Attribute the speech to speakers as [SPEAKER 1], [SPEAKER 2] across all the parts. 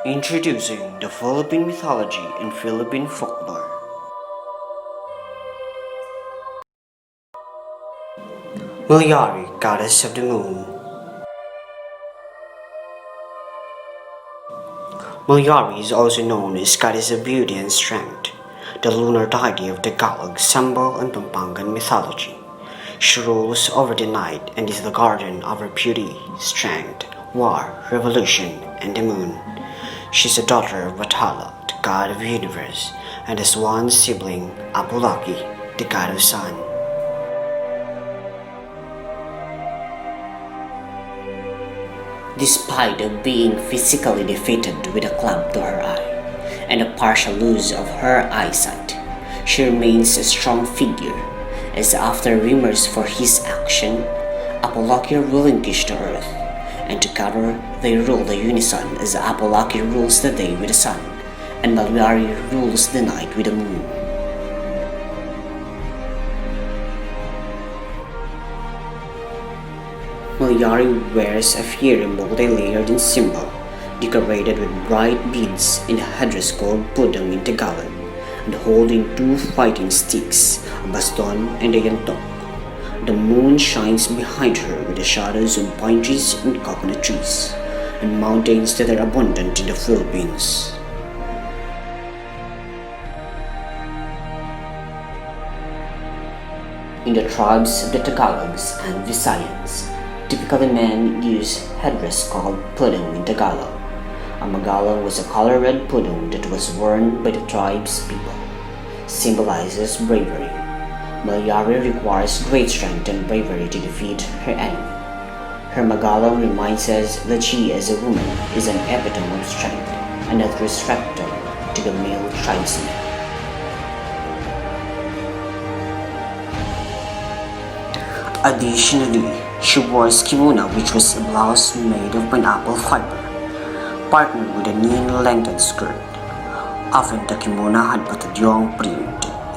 [SPEAKER 1] Introducing the Philippine mythology and Philippine folklore. Malayari, goddess of the moon. Malayari is also known as goddess of beauty and strength, the lunar deity of Tagalog, Sambal, and Pampangan mythology. She rules over the night and is the guardian of her beauty, strength, war, revolution, and the moon. She is the daughter of Bathala, the god of the universe, and has one sibling, Apulaki, the god of sun.
[SPEAKER 2] Despite of being physically defeated with a club to her eye and a partial loss of her eyesight, she remains a strong figure, as after remorse for his action, Apolloki relinquished the earth, and together they rule the unison as Apolloki rules the day with the sun, and Malayari rules the night with the moon. Malayari wears a fiery multi-layered symbol, decorated with bright beads in a headdress called pudong in Tagalog, and holding two fighting sticks, a baston and a yantok. The moon shines behind her with the shadows of pine trees and coconut trees, and mountains that are abundant in the Philippines. In the tribes of the Tagalogs and Visayans, typically men use headdress called pudong in Tagalog. A magalang was a color red pudong that was worn by the tribe's people. Symbolizes bravery. Malayari requires great strength and bravery to defeat her enemy. Her magalang reminds us that she as a woman is an epitome of strength and not restricted to the male tribesmen.
[SPEAKER 1] Additionally, she wore kimono, which was a blouse made of pineapple fiber, partnered with a knee-lengthened skirt. Often the kimono had patadyong print,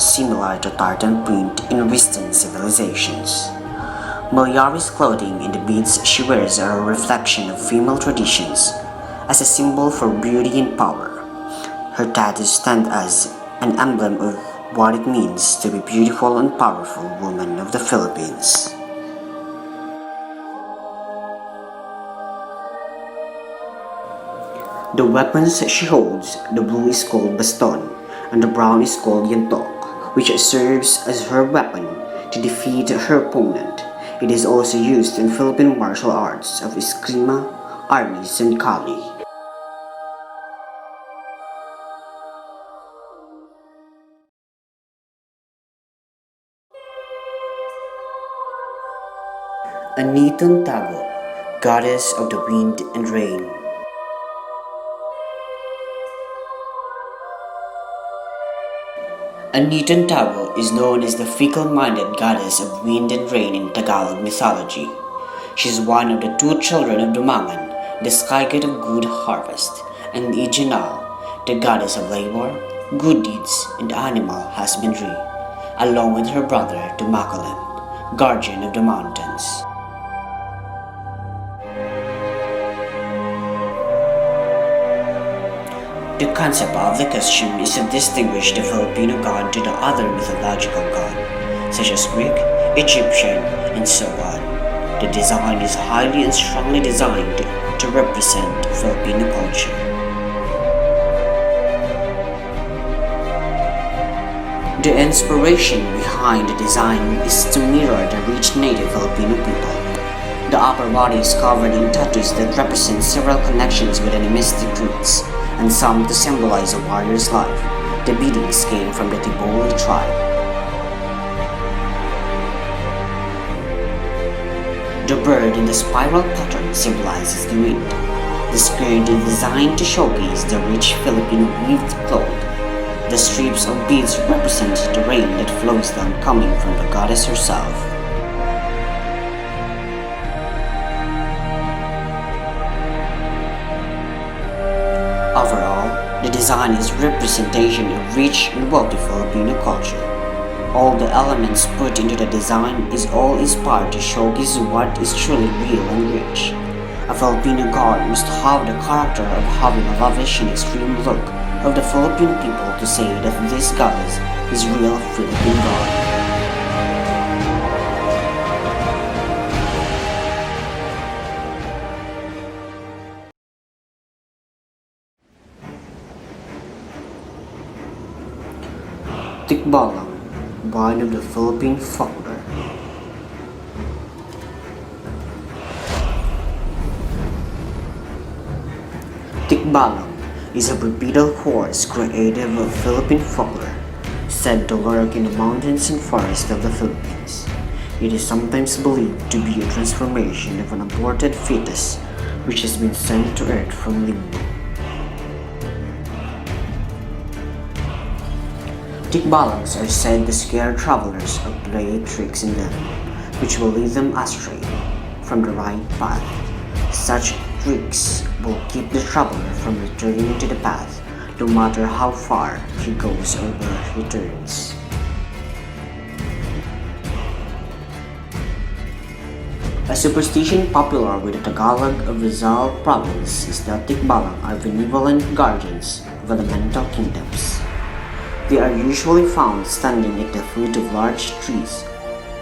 [SPEAKER 1] similar to tartan print in Western civilizations. Malayari's clothing and the beads she wears are a reflection of female traditions, as a symbol for beauty and power. Her tattoos stand as an emblem of what it means to be beautiful and powerful woman of the Philippines. The weapons she holds, the blue is called baston, and the brown is called yantok, which serves as her weapon to defeat her opponent. It is also used in Philippine martial arts of eskrima, arnis, and kali. Anitong Tago, goddess of the wind and rain. Anitong Tago is known as the fickle-minded goddess of wind and rain in Tagalog mythology. She is one of the two children of Dumangan, the sky god of good harvest, and Ijanal, the goddess of labor, good deeds, and animal husbandry, along with her brother Dumakulan, guardian of the mountains. The concept of the costume is to distinguish the Filipino god to the other mythological god, such as Greek, Egyptian, and so on. The design is highly and strongly designed to represent Filipino culture. The inspiration behind the design is to mirror the rich native Filipino people. The upper body is covered in tattoos that represent several connections with animistic roots, and some to symbolize a warrior's life. The beadings came from the Tiboli tribe. The bird in the spiral pattern symbolizes the wind. The skirt is designed to showcase the rich Filipino weaved cloth. The strips of beads represent the rain that flows down coming from the goddess herself. Overall, the design is representation of rich and wealthy Filipino culture. All the elements put into the design is all inspired to showcase what is truly real and rich. A Filipino god must have the character of having a lavish and extreme look of the Philippine people to say that this goddess is real Philippine god. Tikbalang, one of the Philippine folklore. Tikbalang is a bipedal horse created of Philippine folklore, said to lurk in the mountains and forests of the Philippines. It is sometimes believed to be a transformation of an aborted fetus which has been sent to Earth from limbo. Tikbalangs are said to scare travelers or play tricks in them, which will lead them astray from the right path. Such tricks will keep the traveler from returning to the path, no matter how far he goes or where he turns. A superstition popular with the Tagalog of Rizal province is that Tikbalang are benevolent guardians of elemental kingdoms. They are usually found standing at the foot of large trees,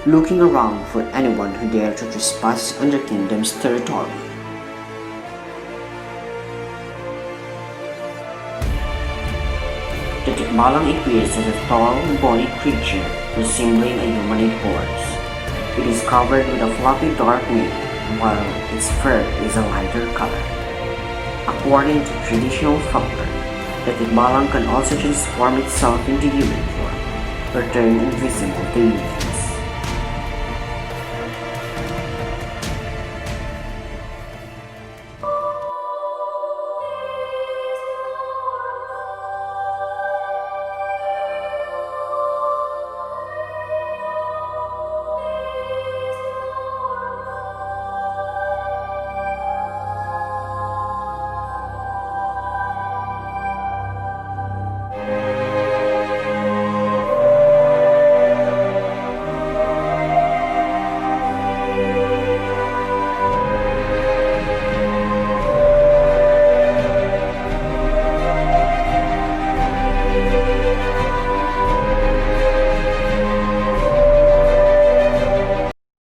[SPEAKER 1] looking around for anyone who dare to trespass on their kingdom's territory. The Tikbalang appears as a tall, bony creature resembling a humanoid horse. It is covered with a fluffy dark mane, while its fur is a lighter color. According to traditional folklore, the Tikbalang can also transform itself into human form or turn invisible to you.